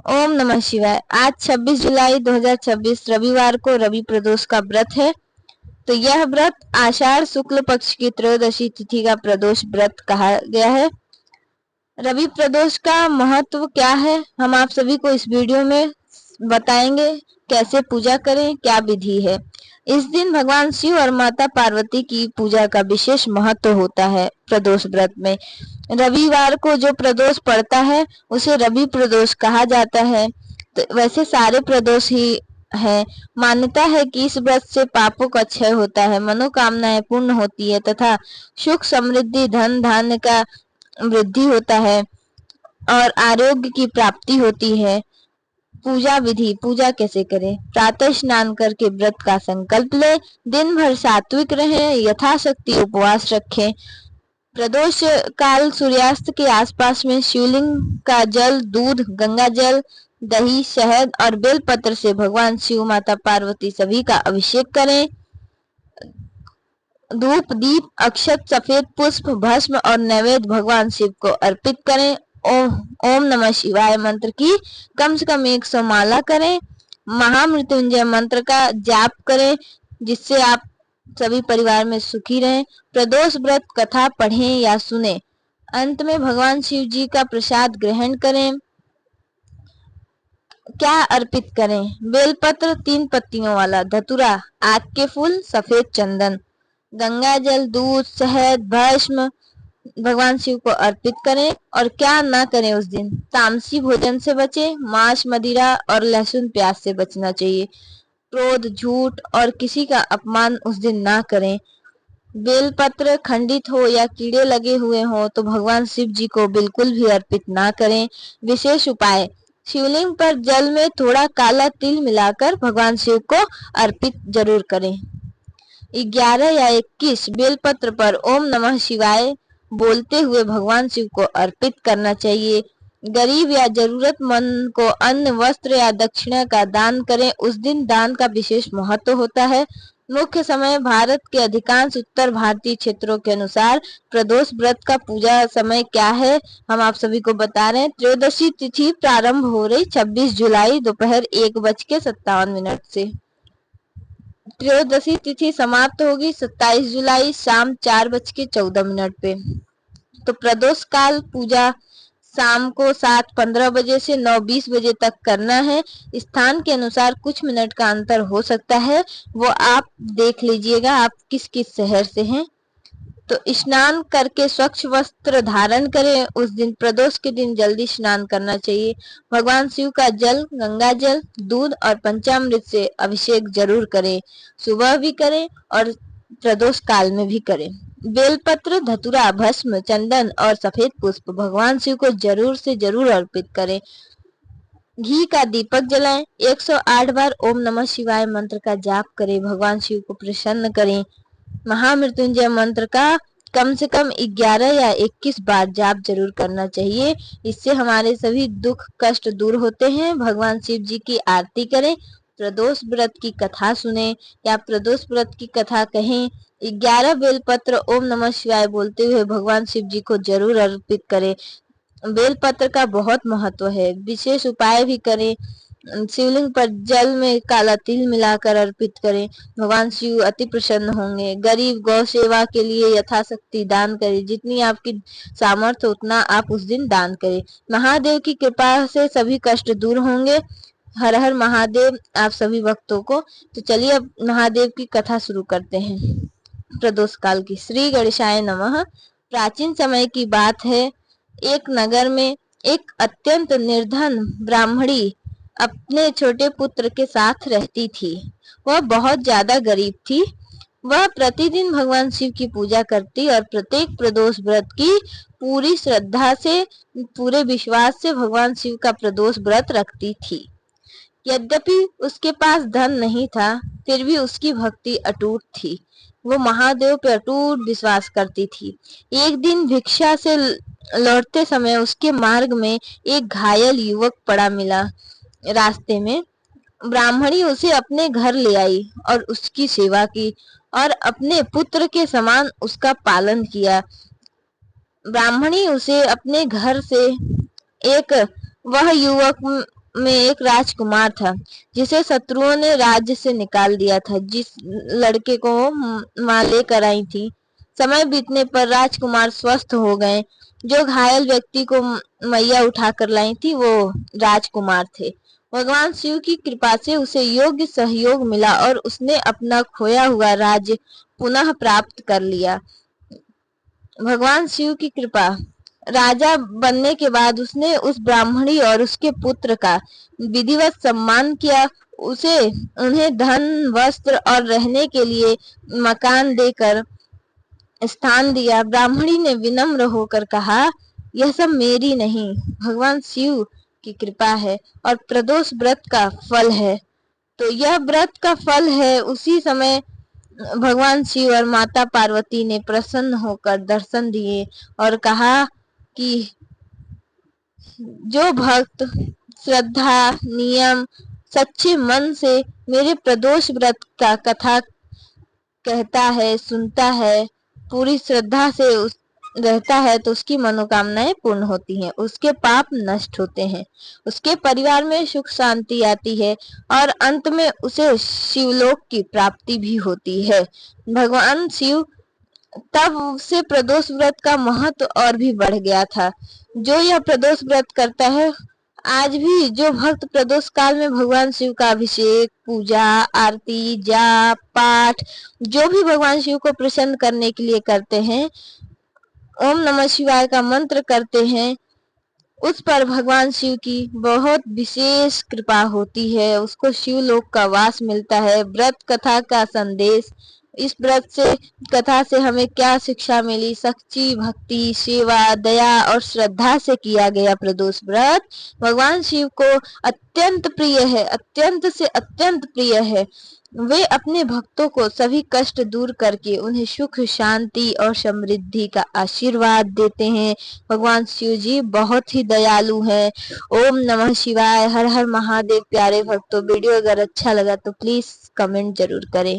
ओम नमः शिवाय। आज 26 जुलाई 2026 रविवार को रवि प्रदोष का व्रत है। तो यह व्रत आषाढ़ शुक्ल पक्ष की त्रयोदशी तिथि का प्रदोष व्रत कहा गया है। रवि प्रदोष का महत्व क्या है, हम आप सभी को इस वीडियो में बताएंगे। कैसे पूजा करें, क्या विधि है। इस दिन भगवान शिव और माता पार्वती की पूजा का विशेष महत्व होता है। प्रदोष व्रत में रविवार को जो प्रदोष पड़ता है उसे रवि प्रदोष कहा जाता है। तो वैसे सारे प्रदोष ही है। मान्यता है कि इस व्रत से पापों का क्षय होता है, मनोकामनाएं पूर्ण होती है तथा सुख समृद्धि धन धान्य का वृद्धि होता है और आरोग्य की प्राप्ति होती है। पूजा विधि, पूजा कैसे करें। प्रातः स्नान करके व्रत का संकल्प ले, दिन भर सात्विक रहें, यथाशक्ति उपवास रखें। प्रदोष काल सूर्यास्त के आसपास में शिवलिंग का जल, दूध, गंगा जल, दही, शहद और बेलपत्र से भगवान शिव, माता पार्वती सभी का अभिषेक करें। धूप, दीप, अक्षत, सफेद पुष्प, भस्म और नैवेद्य भगवान शिव को अर्पित करें। ओम नमः शिवाय मंत्र की कम से कम 100 माला करें। महामृत्युंजय मंत्र का जाप करें, जिससे आप सभी परिवार में सुखी रहें। प्रदोष व्रत कथा पढ़ें या सुने। अंत में भगवान शिव जी का प्रसाद ग्रहण करें। क्या अर्पित करें। बेलपत्र 3 पत्तियों वाला, धतूरा, आक के फूल, सफेद चंदन, गंगा जल, दूध, शहद, भस्म भगवान शिव को अर्पित करें। और क्या ना करें उस दिन। तामसी भोजन से बचें, मांस, मदिरा और लहसुन प्याज से बचना चाहिए। क्रोध, झूठ और किसी का अपमान उस दिन ना करें। बेलपत्र खंडित हो या कीड़े लगे हुए हो तो भगवान शिव जी को बिल्कुल भी अर्पित ना करें। विशेष उपाय, शिवलिंग पर जल में थोड़ा काला तिल मिलाकर भगवान शिव को अर्पित जरूर करें। 11 या 21 बेलपत्र पर ओम नमः शिवाय बोलते हुए भगवान शिव को अर्पित करना चाहिए। गरीब या जरूरतमंद को अन्न, वस्त्र या दक्षिणा का दान करें। उस दिन दान का विशेष महत्व होता है। मुख्य समय, भारत के अधिकांश उत्तर भारतीय क्षेत्रों के अनुसार प्रदोष व्रत का पूजा समय क्या है, हम आप सभी को बता रहे हैं। त्रयोदशी तिथि प्रारंभ हो रही 26 जुलाई दोपहर 1:57 से। त्रयोदशी तिथि समाप्त होगी 27 जुलाई शाम 4:14 पे। तो प्रदोष काल पूजा शाम को 7:15 बजे से 9:20 बजे तक करना है। स्थान के अनुसार कुछ मिनट का अंतर हो सकता है, वो आप देख लीजिएगा आप किस किस शहर से हैं। तो स्नान करके स्वच्छ वस्त्र धारण करें। उस दिन प्रदोष के दिन जल्दी स्नान करना चाहिए। भगवान शिव का जल, गंगा जल, दूध और पंचामृत से अभिषेक जरूर करें। सुबह भी करें और प्रदोष काल में भी करें। बेलपत्र, धतूरा, भस्म, चंदन और सफेद पुष्प भगवान शिव को जरूर से जरूर अर्पित करें। घी का दीपक जलाएं। 108 बार ओम नमः शिवाय मंत्र का जाप करें। भगवान शिव को प्रसन्न करें। महामृत्युंजय मंत्र का कम से कम 11 या 21 बार जाप जरूर करना चाहिए। इससे हमारे सभी दुख कष्ट दूर होते हैं। भगवान शिव जी की आरती करें। प्रदोष व्रत की कथा सुने या प्रदोष व्रत की कथा कहें। 11 बेलपत्र ओम नमः शिवाय बोलते हुए भगवान शिव जी को जरूर अर्पित करें। बेलपत्र का बहुत महत्व है। विशेष उपाय भी करें। शिवलिंग पर जल में काला तिल मिलाकर अर्पित करें। भगवान शिव अति प्रसन्न होंगे। गरीब गौ सेवा के लिए यथाशक्ति दान करें। जितनी आपकी सामर्थ्य उतना आप उस दिन दान करें। महादेव की कृपा से सभी कष्ट दूर होंगे। हर हर महादेव आप सभी भक्तों को। तो चलिए अब महादेव की कथा शुरू करते हैं। प्रदोष काल की। श्री गणेशाय नमः। प्राचीन समय की बात है। एक नगर में एक अत्यंत निर्धन ब्राह्मणी अपने छोटे पुत्र के साथ रहती थी। वह बहुत ज्यादा गरीब थी। वह प्रतिदिन भगवान शिव की पूजा करती और प्रत्येक प्रदोष व्रत की पूरी श्रद्धा से, पूरे विश्वास से भगवान शिव का प्रदोष व्रत रखती थी। यद्यपि उसके पास धन नहीं था, फिर भी उसकी भक्ति अटूट थी। वो महादेव पर अटूट विश्वास करती थी। एक दिन भिक्षा से लौटते समय उसके मार्ग में एक घायल युवक पड़ा मिला। रास्ते में ब्राह्मणी उसे अपने घर ले आई और उसकी सेवा की और अपने पुत्र के समान उसका पालन किया। ब्राह्मणी उसे अपने घर से वह युवक में एक राजकुमार था जिसे शत्रुओं ने राज्य से निकाल दिया था। जिस लड़के को माँ लेकर आई थी, समय बीतने पर राजकुमार स्वस्थ हो गए। जो घायल व्यक्ति को मैया उठाकर लाई थी वो राजकुमार थे। भगवान शिव की कृपा से उसे योग्य सहयोग मिला और उसने अपना खोया हुआ राज्य पुनः प्राप्त कर लिया। भगवान शिव की कृपा। राजा बनने के बाद उसने उस ब्राह्मणी और उसके पुत्र का विधिवत सम्मान किया। उसे उन्हें धन, वस्त्र और रहने के लिए मकान देकर स्थान दिया। ब्राह्मणी ने विनम्र होकर कहा, यह सब मेरी नहीं, भगवान शिव की कृपा है और प्रदोष व्रत का फल है। तो यह व्रत का फल है। उसी समय भगवान शिव और माता पार्वती ने प्रसन्न होकर दर्शन दिए और कहा कि जो भक्त श्रद्धा, नियम, सच्चे मन से मेरे प्रदोष व्रत का कथा कहता है, सुनता है, पूरी श्रद्धा से रहता है तो उसकी मनोकामनाएं पूर्ण होती हैं, उसके पाप नष्ट होते हैं, उसके परिवार में सुख शांति आती है और अंत में उसे शिवलोक की प्राप्ति भी होती है। भगवान शिव तब से प्रदोष व्रत का महत्व और भी बढ़ गया था। जो यह प्रदोष व्रत करता है, आज भी जो भक्त प्रदोष काल में भगवान शिव का अभिषेक, पूजा, आरती, जाप, पाठ जो भी भगवान शिव को प्रसन्न करने के लिए करते हैं, ओम नमः शिवाय का मंत्र करते हैं, उस पर भगवान शिव की बहुत विशेष कृपा होती है। उसको शिवलोक का वास मिलता है। व्रत कथा का संदेश। इस व्रत से कथा से हमें क्या शिक्षा मिली? सच्ची भक्ति, सेवा, दया और श्रद्धा से किया गया प्रदोष व्रत भगवान शिव को अत्यंत प्रिय है, अत्यंत से अत्यंत प्रिय है। वे अपने भक्तों को सभी कष्ट दूर करके उन्हें सुख, शांति और समृद्धि का आशीर्वाद देते हैं। भगवान शिव जी बहुत ही दयालु हैं। ओम नमः शिवाय। हर हर महादेव। प्यारे भक्तों, वीडियो अगर अच्छा लगा तो प्लीज कमेंट जरूर करें।